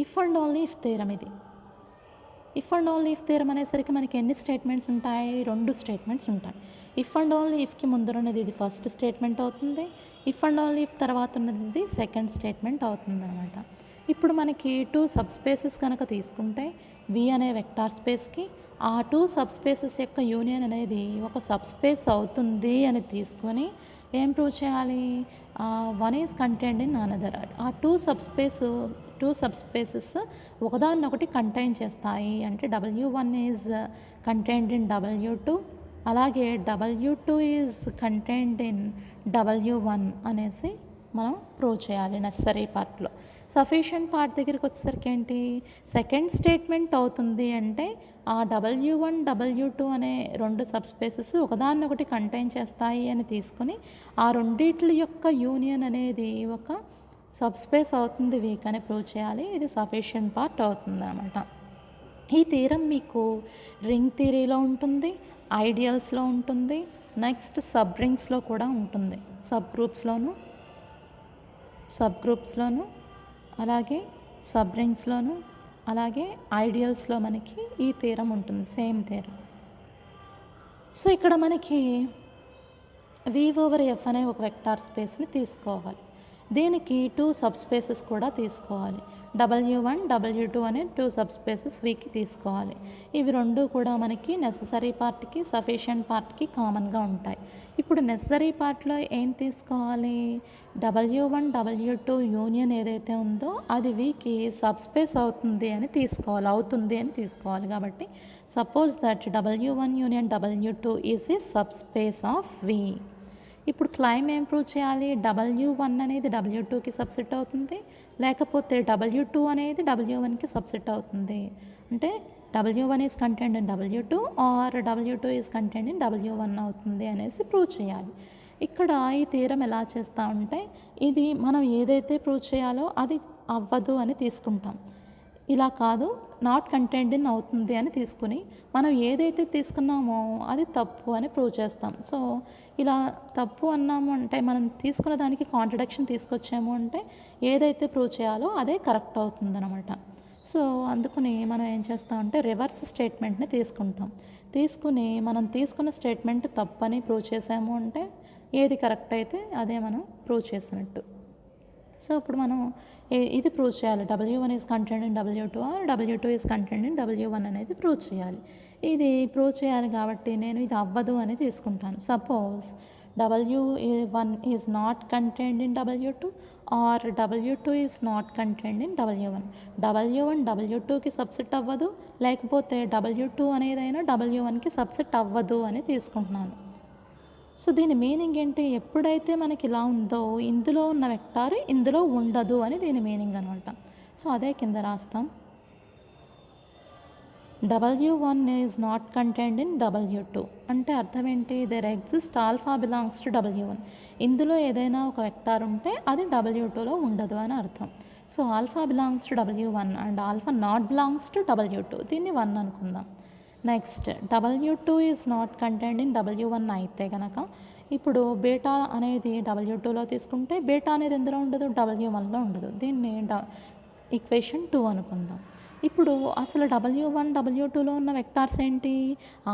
if and only if theorem. ఇది if and only if theorem అనేసరికి మనకి ఎన్ని స్టేట్మెంట్స్ ఉంటాయి, 2 స్టేట్మెంట్స్ ఉంటాయి. ఇఫ్ అండ్ ఓన్లీ ఇఫ్కి ముందరున్నది ఇది ఫస్ట్ స్టేట్మెంట్ అవుతుంది, ఇఫ్ అండ్ ఓన్లీ ఇఫ్ తర్వాత ఉన్నది ఇది సెకండ్ స్టేట్మెంట్ అవుతుంది అనమాట. ఇప్పుడు మనకి 2 సబ్స్పేసెస్ కనుక తీసుకుంటే వి అనే వెక్టార్ స్పేస్కి ఆ 2 సబ్స్పేసెస్ యొక్క యూనియన్ అనేది ఒక సబ్స్పేస్ అవుతుంది అని తీసుకొని ఏం ప్రూవ్ చేయాలి, one is contained in another. ఆ 2 సబ్స్పేసెస్ ఒకదాన్నొకటి కంటైన్ చేస్తాయి అంటే W1 is contained in W2, అలాగే W2 is contained in W1 అనేసి మనం ప్రూవ్ చేయాలి నెసరీ పార్ట్లో. సఫిషియెంట్ పార్ట్ దగ్గరికి వచ్చేసరికి ఏంటి, సెకండ్ స్టేట్మెంట్ అవుతుంది అంటే ఆ W1 W2 అనే 2 సబ్స్పేసెస్ ఒకదాన్నొకటి కంటైన్ చేస్తాయి అని తీసుకొని ఆ రెండిట్ల యొక్క యూనియన్ అనేది ఒక సబ్స్పేస్ అవుతుంది వీక్ అని ప్రూవ్ చేయాలి. ఇది సఫిషియెంట్ పార్ట్ అవుతుంది అనమాట. ఈ థీరం మీకు రింగ్ థియరీలో ఉంటుంది, ఐడియల్స్లో ఉంటుంది, నెక్స్ట్ సబ్ రింగ్స్లో కూడా ఉంటుంది, సబ్ గ్రూప్స్లోను అలాగే సబ్ రింగ్స్లోను అలాగే ఐడియల్స్లో మనకి ఈ థీరం ఉంటుంది, సేమ్ థీరం. సో ఇక్కడ మనకి V/F అనే ఒక వెక్టార్ స్పేస్ని తీసుకోవాలి. దీనికి 2 సబ్స్పేసెస్ కూడా తీసుకోవాలి. W1 W2 అనే 2 సబ్స్పేసెస్ వీకి తీసుకోవాలి. ఇవి 2 కూడా మనకి నెససరీ పార్ట్కి సఫిషియెంట్ పార్ట్కి కామన్గా ఉంటాయి. ఇప్పుడు నెససరీ పార్ట్లో ఏం తీసుకోవాలి, W1 W2 యూనియన్ ఏదైతే ఉందో అది వీకి సబ్స్పేస్ అవుతుంది అని తీసుకోవాలి. కాబట్టి suppose that W1 union W2 is a subspace of V. ఇప్పుడు క్లైమ్ ఏం ప్రూవ్ చేయాలి, W1 అనేది W2కి సబ్సెట్ అవుతుంది, లేకపోతే W2 అనేది W1కి సబ్సెట్ అవుతుంది. అంటే W1 is contained in W2 or W2 is contained in W1 అవుతుంది అనేసి ప్రూవ్ చేయాలి. ఇక్కడ ఈ థియరం ఎలా చేస్తామంటే, ఇది మనం ఏదైతే ప్రూవ్ చేయాలో అది అవ్వదు అని తీసుకుంటాం. ఇలా కాదు, నాట్ కంటైన్డ్ ఇన్ అవుతుంది అని తీసుకుని మనం ఏదైతే తీసుకున్నామో అది తప్పు అని ప్రూవ్ చేస్తాం. సో ఇలా తప్పు అన్నాము అంటే మనం తీసుకున్న దానికి కాంట్రడిక్షన్ తీసుకొచ్చాము అంటే ఏదైతే ప్రూవ్ చేయాలో అదే కరెక్ట్ అవుతుందన్నమాట. సో అందుకని మనం ఏం చేస్తామంటే రివర్స్ స్టేట్మెంట్ని తీసుకుని మనం తీసుకున్న స్టేట్మెంట్ తప్పని ప్రూవ్ చేసాము అంటే ఏది కరెక్ట్ అయితే అదే మనం ప్రూవ్ చేసినట్టు. సో ఇప్పుడు మనం ఇది ప్రూవ్ చేయాలి, W1 is contained in W2 or W2 is contained in W1 అనేది ప్రూవ్ చేయాలి. ఇది ప్రూవ్ చేయాలి కాబట్టి నేను ఇది అవ్వదు అని తీసుకుంటాను. Suppose W1 is not contained in W2 or W2 is not contained in W1. W1 W2కి సబ్సెట్ అవ్వదు, లేకపోతే W2 అనేదైనా W1కి సబ్సెట్ అవ్వదు అని తీసుకుంటున్నాను. సో దీని మీనింగ్ ఏంటి, ఎప్పుడైతే మనకి ఇలా ఉందో ఇందులో ఉన్న వెక్టార్ ఇందులో ఉండదు అని దీని మీనింగ్ అనమాట. సో అదే కింద రాస్తాం, W1 is not contained in W2 అంటే అర్థం ఏంటి? There exist alpha belongs to W1. ఇందులో ఏదైనా ఒక వెక్టార్ ఉంటే అది W2లో ఉండదు అని అర్థం. So alpha belongs to W1 and alpha not belongs to W2. దీన్ని 1 అనుకుందాం. Next W2 is not contained in W1 అయితే కనుక ఇప్పుడు బీటా అనేది W2లో తీసుకుంటే బీటా అనేది ఎందులో ఉండదు? W1లో ఉండదు. దీన్ని ఈక్వేషన్ 2 అనుకుందాం. ఇప్పుడు అసలు W1 W2లో ఉన్న వెక్టార్స్ ఏంటి?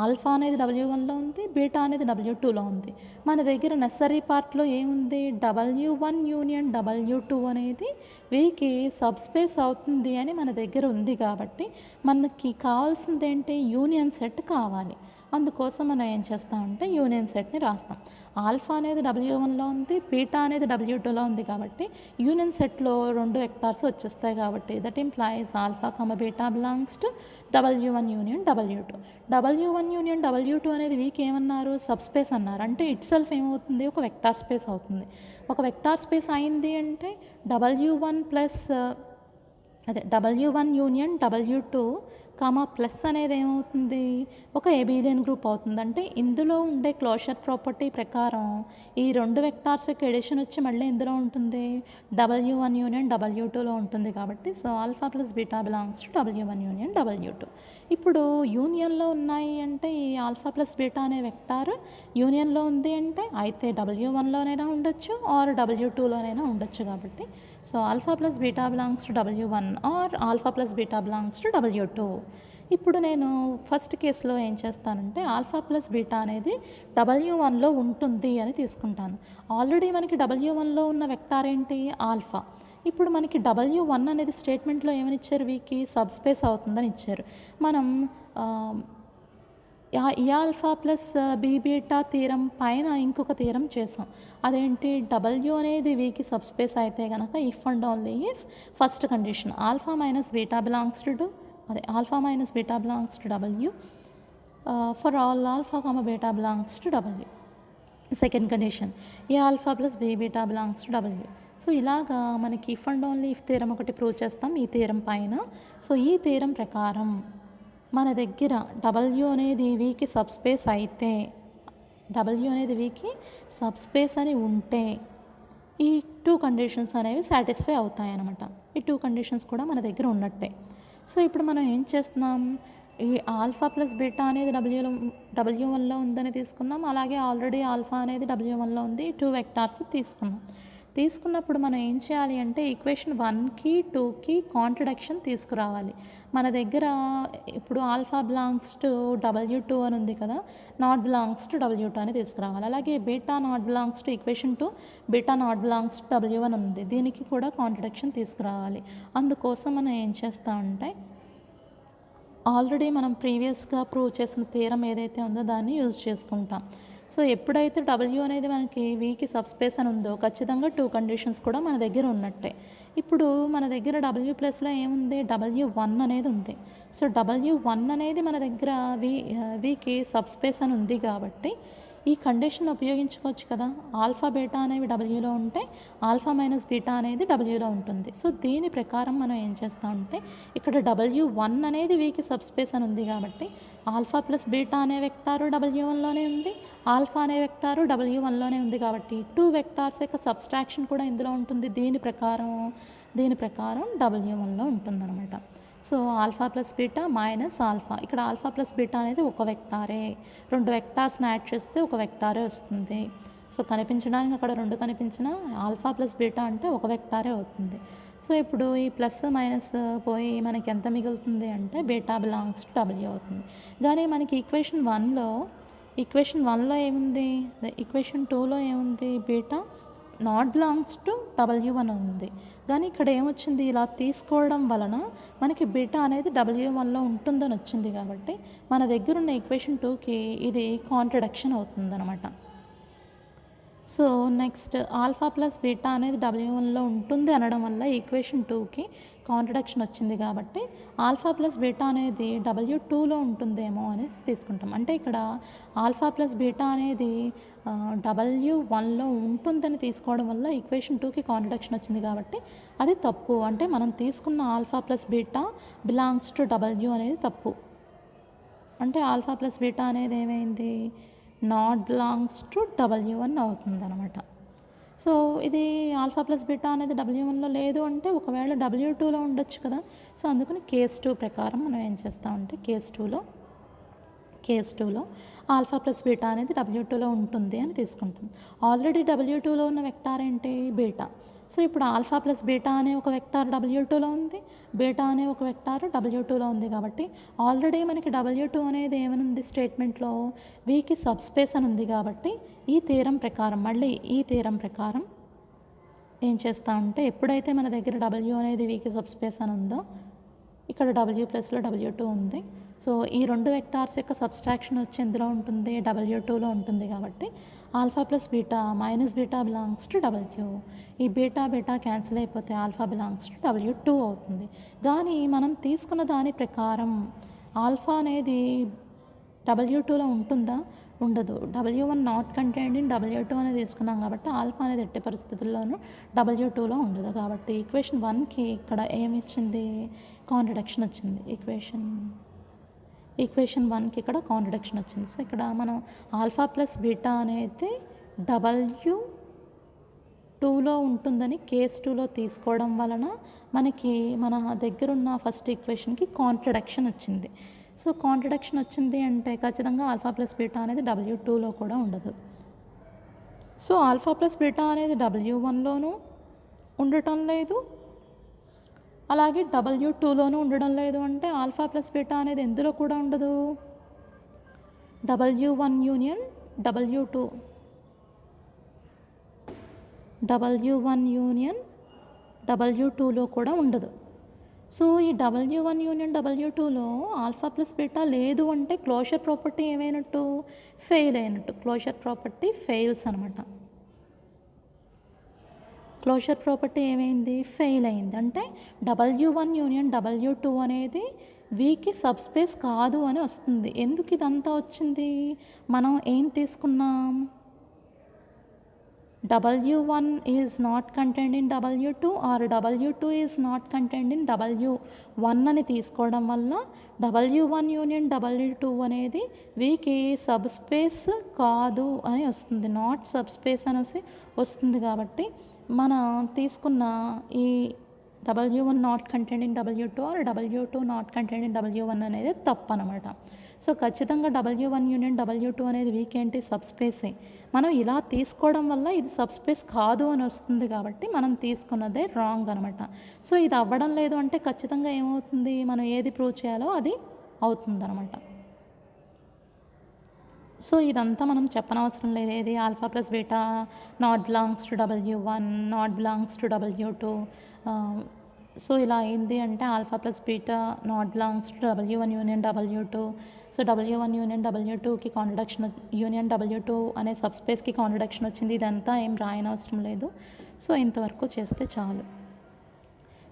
ఆల్ఫా అనేది W1లో ఉంది, బీటా అనేది W2లో ఉంది. మన దగ్గర నెసరీ పార్ట్లో ఏముంది? W1 యూనియన్ W2 అనేది వీకి సబ్స్పేస్ అవుతుంది అని మన దగ్గర ఉంది కాబట్టి మనకి కావాల్సింది ఏంటి? యూనియన్ సెట్ కావాలి. అందుకోసం మనం ఏం చేస్తామంటే యూనియన్ సెట్ని రాస్తాం. ఆల్ఫా అనేది W1లో ఉంది, బీటా అనేది W2లో ఉంది కాబట్టి యూనియన్ సెట్లో 2 వెక్టార్స్ వచ్చేస్తాయి కాబట్టి that implies alpha beta belongs to W1 union W2. W1 union W2 అనేది వీక్ ఏమన్నారు? సబ్స్పేస్ అన్నారు. అంటే ఇట్ సెల్ఫ్ ఏమవుతుంది? ఒక వెక్టార్ స్పేస్ అవుతుంది. ఒక వెక్టార్ స్పేస్ అయింది అంటే W1 plus W1 union W2 plus అనేది ఏమవుతుంది? ఒక ఎబిలియన్ గ్రూప్ అవుతుంది. అంటే ఇందులో ఉండే క్లోజర్ ప్రాపర్టీ ప్రకారం ఈ 2 వెక్టార్స్ యొక్క ఎడిషన్ వచ్చి మళ్ళీ ఇందులో ఉంటుంది W1 యూనియన్ W2లో ఉంటుంది కాబట్టి so alpha plus beta belongs to W1 union W2. ఇప్పుడు యూనియన్లో ఉన్నాయి అంటే ఈ ఆల్ఫా ప్లస్ బీటా అనే వెక్టార్ యూనియన్లో ఉంది అంటే అయితే W1లోనైనా ఉండొచ్చు ఆర్ W2లోనైనా ఉండొచ్చు కాబట్టి so alpha plus beta belongs to W1 or alpha plus beta belongs to W2. ఇప్పుడు నేను ఫస్ట్ కేసులో ఏం చేస్తానంటే ఆల్ఫా ప్లస్ బీటా అనేది W1లో ఉంటుంది అని తీసుకుంటాను. ఆల్రెడీ మనకి W1లో ఉన్న వెక్టార్ ఏంటి? ఆల్ఫా. ఇప్పుడు మనకి W1 అనేది స్టేట్మెంట్లో ఏమని ఇచ్చారు? వీకి సబ్స్పేస్ అవుతుందని ఇచ్చారు. మనం a alpha plus b beta theorem పైన ఇంకొక థీరం చేసాం. అదేంటి? W అనేది వీకి సబ్స్పేస్ అయితే కనుక if and only if first condition alpha minus beta belongs to alpha minus beta belongs to W for all alpha beta belongs to W. Second condition a alpha plus b beta belongs to W. So ఇలాగా మనకి if and only if theorem ఒకటి prove చేస్తాం ఈ theorem పైన. So ఈ theorem ప్రకారం మన దగ్గర W అనేది వీకి సబ్స్పేస్ అయితే W అనేది వీకి సబ్స్పేస్ అని ఉంటే ఈ 2 కండిషన్స్ అనేవి సాటిస్ఫై అవుతాయి అన్నమాట. ఈ 2 కండిషన్స్ కూడా మన దగ్గర ఉన్నట్టే. సో ఇప్పుడు మనం ఏం చేస్తున్నాం? ఈ ఆల్ఫా ప్లస్ బీటా అనేది W1లో ఉందని తీసుకున్నాం. అలాగే ఆల్రెడీ ఆల్ఫా అనేది W1లో ఉంది. 2 వెక్టార్స్ తీసుకున్నప్పుడు మనం ఏం చేయాలి అంటే ఈక్వేషన్ 1కి 2కి కాంట్రడిక్షన్ తీసుకురావాలి. మన దగ్గర ఇప్పుడు ఆల్ఫా బిలాంగ్స్ టు W2 అని ఉంది కదా, నాట్ బిలాంగ్స్ టు W2 అని తీసుకురావాలి. అలాగే beta not belongs to equation 2 beta not belongs to W1 ఉంది. దీనికి కూడా కాంట్రడిక్షన్ తీసుకురావాలి. అందుకోసం మనం ఏం చేస్తామంటే ఆల్రెడీ మనం ప్రీవియస్గా ప్రూవ్ చేసిన థియరం ఏదైతే ఉందో దాన్ని యూజ్ చేసుకుంటాం. సో ఎప్పుడైతే W అనేది మనకి వీకి సబ్స్పేస్ అని ఉందో ఖచ్చితంగా 2 కండిషన్స్ కూడా మన దగ్గర ఉన్నట్టే. ఇప్పుడు మన దగ్గర W ప్లస్లో ఏముంది? W1 అనేది ఉంది. సో W1 అనేది మన దగ్గర వీకి సబ్స్పేస్ అని ఉంది కాబట్టి ఈ కండిషన్ ఉపయోగించుకోవచ్చు కదా. ఆల్ఫా బీటా అనేవి Wలో ఉంటే ఆల్ఫా మైనస్ బీటా అనేది Wలో ఉంటుంది. సో దీని ప్రకారం మనం ఏం చేస్తామంటే ఇక్కడ W1 అనేది వీకి సబ్స్పేస్ అని ఉంది కాబట్టి ఆల్ఫా ప్లస్ బీటా అనే వెక్టారు W1లోనే ఉంది, ఆల్ఫా అనే వెక్టారు W1లోనే ఉంది కాబట్టి 2 వెక్టార్స్ యొక్క సబ్స్ట్రాక్షన్ కూడా ఇందులో ఉంటుంది. దీని ప్రకారం W1లో ఉంటుందన్నమాట. So alpha plus beta minus alpha. ఇక్కడ ఆల్ఫా ప్లస్ బీటా అనేది ఒక వెక్టారే, 2 వెక్టార్స్ని యాడ్ చేస్తే ఒక వెక్టారే వస్తుంది. సో కనిపించడానికి అక్కడ 2 కనిపించిన ఆల్ఫా ప్లస్ బీటా అంటే ఒక వెక్టారే అవుతుంది. సో ఇప్పుడు ఈ ప్లస్ మైనస్ పోయి మనకి ఎంత మిగులుతుంది అంటే బీటా బిలాంగ్స్ టు W అవుతుంది. కానీ మనకి ఈక్వేషన్ 1లో ఏముంది? ఈక్వేషన్ 2లో ఏముంది? Beta not belongs to W1 ఉంది. కానీ ఇక్కడ ఏమొచ్చింది? ఇలా తీసుకోవడం వలన మనకి బీటా అనేది W1లో ఉంటుందని వచ్చింది కాబట్టి మన దగ్గర ఉన్న ఈక్వేషన్ 2కి ఇది కాంట్రడిక్షన్ అవుతుందన్నమాట. So next alpha plus beta అనేది W1లో ఉంటుంది అనడం వల్ల ఈక్వేషన్ 2కి కాంట్రడిక్షన్ వచ్చింది కాబట్టి ఆల్ఫా ప్లస్ బీటా అనేది W2లో ఉంటుందేమో అనేసి తీసుకుంటాం. అంటే ఇక్కడ ఆల్ఫా ప్లస్ బీటా అనేది W1లో ఉంటుందని తీసుకోవడం వల్ల ఈక్వేషన్ 2కి కాంట్రడిక్షన్ వచ్చింది కాబట్టి అది తప్పు. అంటే మనం తీసుకున్న alpha plus beta belongs to W అనేది తప్పు. అంటే ఆల్ఫా ప్లస్ బీటా అనేది ఏమైంది, నాట్ బిలాంగ్స్ టు W1 అవుతుంది అనమాట. సో ఇది ఆల్ఫా ప్లస్ బీటా అనేది W1లో లేదు అంటే ఒకవేళ W2లో ఉండొచ్చు కదా. సో అందుకని కేస్ 2 ప్రకారం మనం ఏం చేస్తామంటే కేస్ టూలో ఆల్ఫా ప్లస్ బీటా అనేది W2లో ఉంటుంది అని తీసుకుంటాం. ఆల్రెడీ W2లో ఉన్న వెక్టార్ ఏంటి, బీటా. సో ఇప్పుడు ఆల్ఫా ప్లస్ బీటా అనే ఒక వెక్టార్ W2లో ఉంది, బీటా అనే ఒక వెక్టార్ W2లో ఉంది. కాబట్టి ఆల్రెడీ మనకి W2 అనేది ఏమనుంది స్టేట్మెంట్లో, వీకి సబ్స్పేస్ అని ఉంది. కాబట్టి ఈ థీరం ప్రకారం ఏం చేస్తామంటే ఎప్పుడైతే మన దగ్గర W అనేది వీకి సబ్స్పేస్ అని ఉందో, ఇక్కడ W ప్లస్లో W2 ఉంది. సో ఈ రెండు వెక్టార్స్ యొక్క సబ్స్ట్రాక్షన్ వచ్చి ఎందులో ఉంటుంది, W2లో ఉంటుంది. కాబట్టి alpha plus beta minus beta belongs to W. ఈ బీటా క్యాన్సిల్ అయిపోతే ఆల్ఫా బిలాంగ్స్ టు W2 అవుతుంది. కానీ మనం తీసుకున్న దాని ప్రకారం ఆల్ఫా అనేది W2లో ఉంటుందా, ఉండదు. W1 not contained in W2 అనేది తీసుకున్నాం కాబట్టి ఆల్ఫా అనేది ఎట్టి పరిస్థితుల్లోనూ W2లో ఉండదు. కాబట్టి ఈక్వేషన్ 1కి ఇక్కడ ఏమి ఇచ్చింది, కాంట్రడిక్షన్ వచ్చింది. ఈక్వేషన్ 1కి ఇక్కడ కాంట్రడిక్షన్ వచ్చింది. సో ఇక్కడ మనం ఆల్ఫా ప్లస్ బీటా అనేది W2లో ఉంటుందని కేస్ 2లో తీసుకోవడం వలన మనకి మన దగ్గరున్న ఫస్ట్ ఈక్వేషన్కి కాంట్రడిక్షన్ వచ్చింది. సో కాంట్రడిక్షన్ వచ్చింది అంటే ఖచ్చితంగా ఆల్ఫా ప్లస్ బీటా అనేది W2లో కూడా ఉండదు. సో ఆల్ఫా ప్లస్ బీటా అనేది W1లోనూ ఉండటం లేదు, అలాగే W2లోనూ ఉండడం లేదు. అంటే ఆల్ఫా ప్లస్ బీటా అనేది ఎందులో కూడా ఉండదు, W1 యూనియన్ W2లో కూడా ఉండదు. సో ఈ W1 యూనియన్ W2లో ఆల్ఫా ప్లస్ బీటా లేదు అంటే క్లోజర్ ప్రాపర్టీ ఏమైనట్టు, ఫెయిల్ అయినట్టు. క్లోజర్ ప్రాపర్టీ ఫెయిల్స్ అనమాట. క్లోజర్ ప్రాపర్టీ ఏమైంది, ఫెయిల్ అయింది. అంటే W1 యూనియన్ W2 అనేది వీకి సబ్స్పేస్ కాదు అని వస్తుంది. ఎందుకు ఇదంతా వచ్చింది, మనం ఏం తీసుకున్నాం, W1 is not contained in W2 or W2 is not contained in W1 అని తీసుకోవడం వల్ల W1 యూనియన్ W2 అనేది వీకి సబ్స్పేస్ కాదు అని వస్తుంది, నాట్ సబ్స్పేస్ అనేసి వస్తుంది. కాబట్టి మనం తీసుకున్న ఈ W1 not contained in W2 or W2 not contained in W1 అనేది తప్పు అనమాట. సో ఖచ్చితంగా W1 యూనియన్ W2 అనేది వీకేంటి, సబ్స్పేసే. మనం ఇలా తీసుకోవడం వల్ల ఇది సబ్స్పేస్ కాదు అని వస్తుంది. కాబట్టి మనం తీసుకున్నదే రాంగ్ అనమాట. సో ఇది అవ్వడం లేదు అంటే ఖచ్చితంగా ఏమవుతుంది, మనం ఏది ప్రూవ్ చేయాలో అది అవుతుంది అనమాట. సో ఇదంతా మనం చెప్పనవసరం లేదు. ఏది alpha plus beta not belongs to W1, not belongs to W2. So ఇలా అయింది అంటే alpha plus beta not belongs to W1 union W2. So W1 union W2కి కాంట్రడిక్షన్, యూనియన్ W2 అనే సబ్స్పేస్కి కాంట్రడిక్షన్ వచ్చింది. ఇదంతా ఏం రాయనవసరం లేదు. సో ఇంతవరకు చేస్తే చాలు.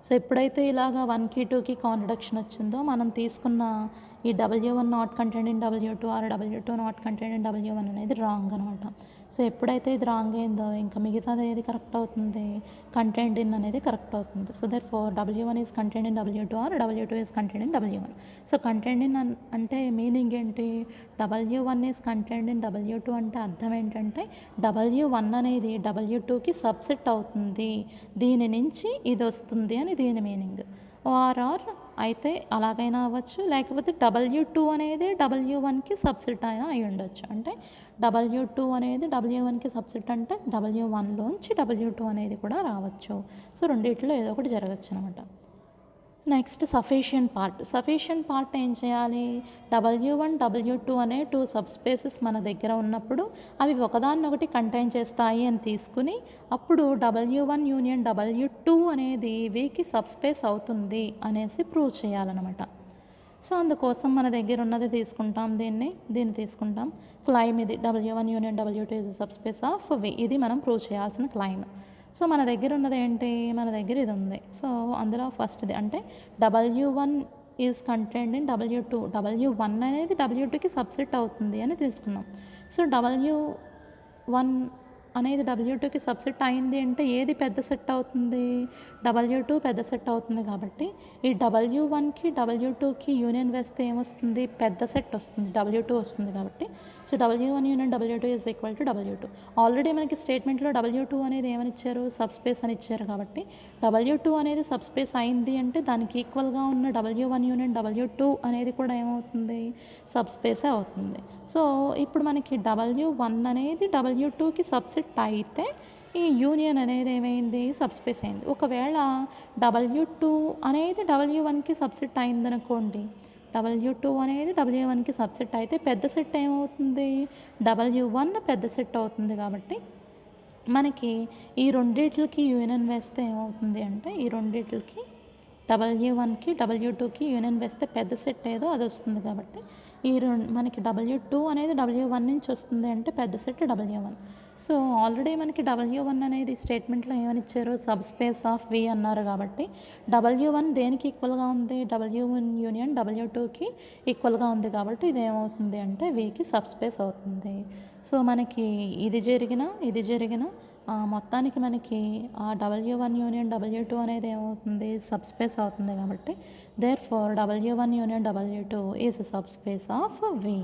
సో ఎప్పుడైతే ఇలాగా 1కి 2కి కాంట్రడిక్షన్ వచ్చిందో మనం తీసుకున్న ఈ W1 not contained in W2 or W2 not contained in W1 అనేది రాంగ్ అనమాట. సో ఎప్పుడైతే ఇది రాంగ్ అయిందో ఇంకా మిగతాది ఏది కరెక్ట్ అవుతుంది, కంటైన్డ్ ఇన్ అనేది కరెక్ట్ అవుతుంది. So therefore W1 is contained in W2 or W2 is contained in W1. So contained in అంటే మీనింగ్ ఏంటి, W1 is contained in W2 అంటే అర్థం ఏంటంటే W1 అనేది W2కి సబ్సెట్ అవుతుంది, దీని నుంచి ఇది వస్తుంది అని దీని మీనింగ్. ఆర్ అయితే అలాగైనా అవ్వచ్చు, లేకపోతే W2 అనేది W1కి సబ్సెట్ అయినా అయి ఉండొచ్చు. అంటే W2 అనేది W1కి సబ్సెట్ అంటే W1లోంచి W2 అనేది కూడా రావచ్చు. సో రెండిట్లో ఏదో ఒకటి జరగచ్చు అనమాట. నెక్స్ట్ సఫిషియంట్ పార్ట్ ఏం చేయాలి, W1 W2 అనే 2 సబ్స్పేసెస్ మన దగ్గర ఉన్నప్పుడు అవి ఒకదాన్నొకటి కంటైన్ చేస్తాయి అని తీసుకుని అప్పుడు W1 యూనియన్ W2 అనేది వీకి సబ్స్పేస్ అవుతుంది అనేసి ప్రూవ్ చేయాలన్నమాట. సో అందుకోసం మన దగ్గర ఉన్నది తీసుకుంటాం, దీన్ని తీసుకుంటాం. క్లైమ్ ఇది W1 union W2 is subspace of V, ఇది మనం ప్రూవ్ చేయాల్సిన క్లైమ్. సో మన దగ్గర ఉన్నది ఏంటి, మన దగ్గర ఇది ఉంది. సో అందులో ఫస్ట్ది అంటే W1 is contained in W2, W1 అనేది W2కి సబ్సెట్ అవుతుంది అని తీసుకున్నాం. సో W1 అనేది W2కి సబ్సెట్ అయింది అంటే ఏది పెద్ద సెట్ అవుతుంది? W2 పెద్ద సెట్ అవుతుంది కాబట్టి ఈ W1కి W2కి యూనియన్ వేస్తే ఏమొస్తుంది? పెద్ద సెట్ వస్తుంది, W2 వస్తుంది కాబట్టి so W1 union W2 is equal to W2. Already మనకి స్టేట్మెంట్లో W2 అనేది ఏమని ఇచ్చారు? సబ్ స్పేస్ అని ఇచ్చారు కాబట్టి W2 అనేది సబ్ స్పేస్ అయింది అంటే దానికి ఈక్వల్గా ఉన్న W1 యూనియన్ W2 అనేది కూడా ఏమవుతుంది? సబ్ స్పేసే అవుతుంది. సో ఇప్పుడు మనకి W1 అనేది W2కి సబ్సెట్ అయితే ఈ యూనియన్ అనేది ఏమైంది? సబ్ స్పేస్ అయింది. ఒకవేళ W2 అనేది W1కి సబ్సెట్ అయిందనుకోండి, W2 అనేది W1కి సబ్సెట్ అయితే పెద్ద సెట్ ఏమవుతుంది? W1 పెద్ద సెట్ అవుతుంది కాబట్టి మనకి ఈ రెండిట్లకి యూనియన్ వేస్తే ఏమవుతుంది అంటే ఈ రెండిట్లకి W1కి W2కి యూనియన్ వేస్తే పెద్ద సెట్ ఏదో అది వస్తుంది కాబట్టి మనకి W2 అనేది W1 నుంచి వస్తుంది అంటే పెద్ద సెట్ W1. సో ఆల్రెడీ మనకి W1 అనేది స్టేట్మెంట్లో ఏమని ఇచ్చారు? సబ్ స్పేస్ ఆఫ్ V అన్నారు కాబట్టి W1 దేనికి ఈక్వల్గా ఉంది? W1 యూనియన్ W2కి ఈక్వల్గా ఉంది కాబట్టి ఇది ఏమవుతుంది అంటే Vకి సబ్ స్పేస్ అవుతుంది. సో మనకి ఇది జరిగిన మొత్తానికి మనకి ఆ W1 యూనియన్ W2 అనేది ఏమవుతుంది? సబ్ స్పేస్ అవుతుంది కాబట్టి therefore W1 union W2 is sub space of V.